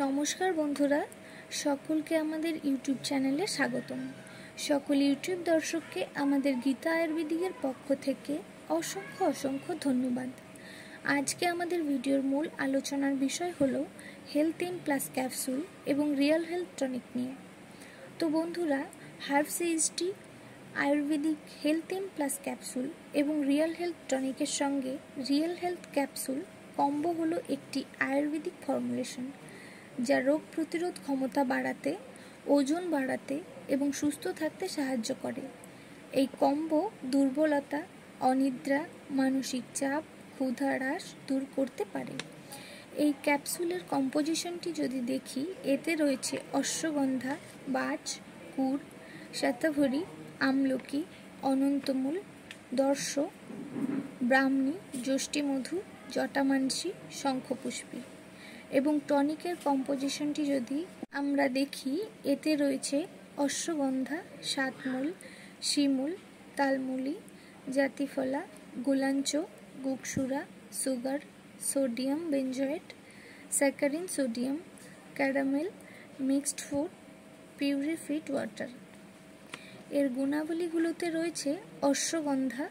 নমস্কার বন্ধুরা, সকলকে আমাদের ইউটিউব চ্যানেলে স্বাগতম। সকল ইউটিউব দর্শককে আমাদের গীতা আয়ুর্বেদিকের পক্ষ থেকে অসংখ্য ধন্যবাদ। আজকে আমাদের ভিডিওর মূল আলোচনার বিষয় হলো হেলথ ইন প্লাস ক্যাপসুল এবং রিয়েল হেলথ টনিক নিয়ে। তো বন্ধুরা, herbs HD Ayurvedic health in plus capsule এবং রিয়েল হেলথ টনিকের সঙ্গে রিয়েল হেলথ ক্যাপসুল কম্বো হলো একটি আয়ুর্বেদিক ফর্মুলেশন যা রোগ প্রতিরোধ ক্ষমতা বাড়াতে, ওজন বাড়াতে এবং সুস্থ থাকতে সাহায্য করে। এই কম্বো দুর্বলতা, অনিদ্রা, মানসিক চাপ, ক্ষুধা হ্রাস দূর করতে পারে। এই ক্যাপসুলের কম্পোজিশনটি যদি দেখি, এতে রয়েছে অশ্বগন্ধা, বাজ, কুড়, শতভরি, আমলকি, অনন্তমূল, দর্শ, ব্রাহ্মী, যষ্টিমধু, জটামানসী, শঙ্খপুষ্পী। এবং টনিকের কম্পোজিশনটি যদি আমরা দেখি, এতে রয়েছে অশ্বগন্ধা, সাতমূল, শিমুল, তালমুলি, জাতিফলা, গুলাঞ্চ, গুকসুরা, sugar, sodium benzoate, saccharin sodium, caramel, mixed food, purified water. এর গুণাবলীগুলোতে রয়েছে অশ্বগন্ধা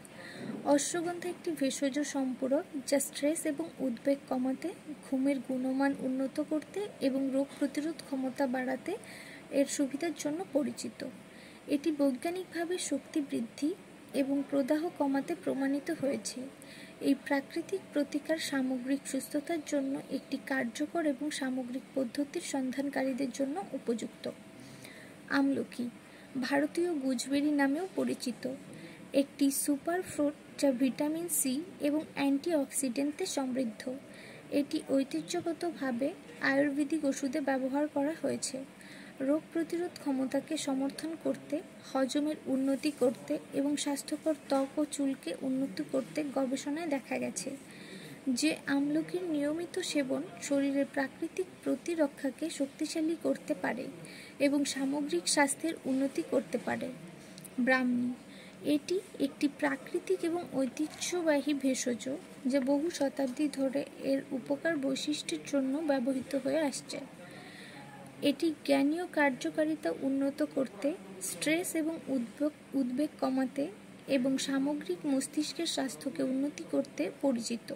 একটি ভেষজ সম্পূরক যা স্ট্রেস এবং উদ্বেগ কমাতে, ঘুমের গুণমান উন্নত করতে এবং রোগ প্রতিরোধ ক্ষমতা বাড়াতে এর সুবিধার জন্য পরিচিত। এটি বৈজ্ঞানিকভাবে শক্তি বৃদ্ধি এবং প্রদাহ কমাতে প্রমাণিত হয়েছে। এই প্রাকৃতিক প্রতিকার সামগ্রিক সুস্থতার জন্য একটি কার্যকর এবং সামগ্রিক পদ্ধতির সন্ধানকারীদের জন্য উপযুক্ত। আমলকি ভারতীয় গুজবেরি নামেও পরিচিত, একটি সুপার ফ্রুট যা ভিটামিন সি এবং অ্যান্টিঅক্সিডেন্টে সমৃদ্ধ। এটি ঐতিহ্যগতভাবে আয়ুর্বেদিক ওষুধে ব্যবহার করা হয়েছে। রোগ প্রতিরোধ ক্ষমতাকে সমর্থন করতে, হজমের উন্নতি করতে এবং স্বাস্থ্যকর ত্বক ও চুলকে উন্নত করতে গবেষণায় দেখা গেছে যে আমলকির নিয়মিত সেবন শরীরের প্রাকৃতিক প্রতিরক্ষাকে শক্তিশালী করতে পারে এবং সামগ্রিক স্বাস্থ্যের উন্নতি করতে পারে। ব্রাহ্মী এটি একটি প্রাকৃতিক এবং ঐতিহ্যবাহী ভেষজ যা বহু শতাব্দী ধরে এর উপকার বৈশিষ্ট্যের জন্য ব্যবহৃত হয়ে আসছে। এটি জ্ঞানীয় কার্যকারিতা উন্নত করতে, স্ট্রেস এবং উদ্বেগ কমাতে এবং সামগ্রিক মস্তিষ্কের স্বাস্থ্যকে উন্নতি করতে পরিচিত।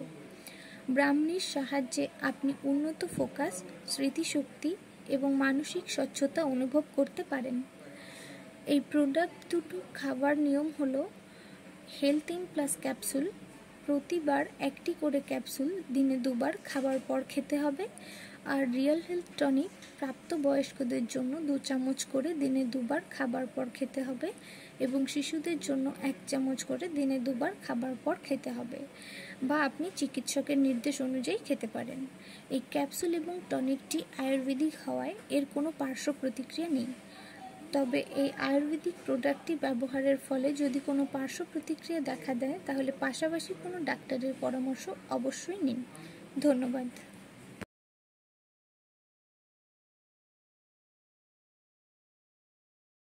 ব্রাহ্মীর সাহায্যে আপনি উন্নত ফোকাস, স্মৃতিশক্তি এবং মানসিক স্বচ্ছতা অনুভব করতে পারেন। এই প্রোডাক্ট দুটো খাবার নিয়ম হলো হেলথ ইন প্লাস ক্যাপসুল প্রতিবার একটি করে ক্যাপসুল দিনে 2 বার খাবার পর খেতে হবে, আর রিয়েল হেলথ টনিক প্রাপ্তবয়স্কদের জন্য 2 চামচ করে দিনে 2 বার খাবার পর খেতে হবে এবং শিশুদের জন্য 1 চামচ করে দিনে 2 বার খাবার পর খেতে হবে, বা আপনি চিকিৎসকের নির্দেশ অনুযায়ী খেতে পারেন। এই ক্যাপসুল এবং টনিকটি আয়ুর্বেদিক হওয়ায় এর কোনো পার্শ্ব প্রতিক্রিয়া নেই। তবে এই আয়ুর্বেদিক প্রোডাক্টটি ব্যবহারের ফলে যদি কোনো পার্শ্ব প্রতিক্রিয়া দেখা দেয়, তাহলে পাশাপাশি কোনো ডাক্তারের পরামর্শ অবশ্যই নিন। ধন্যবাদ।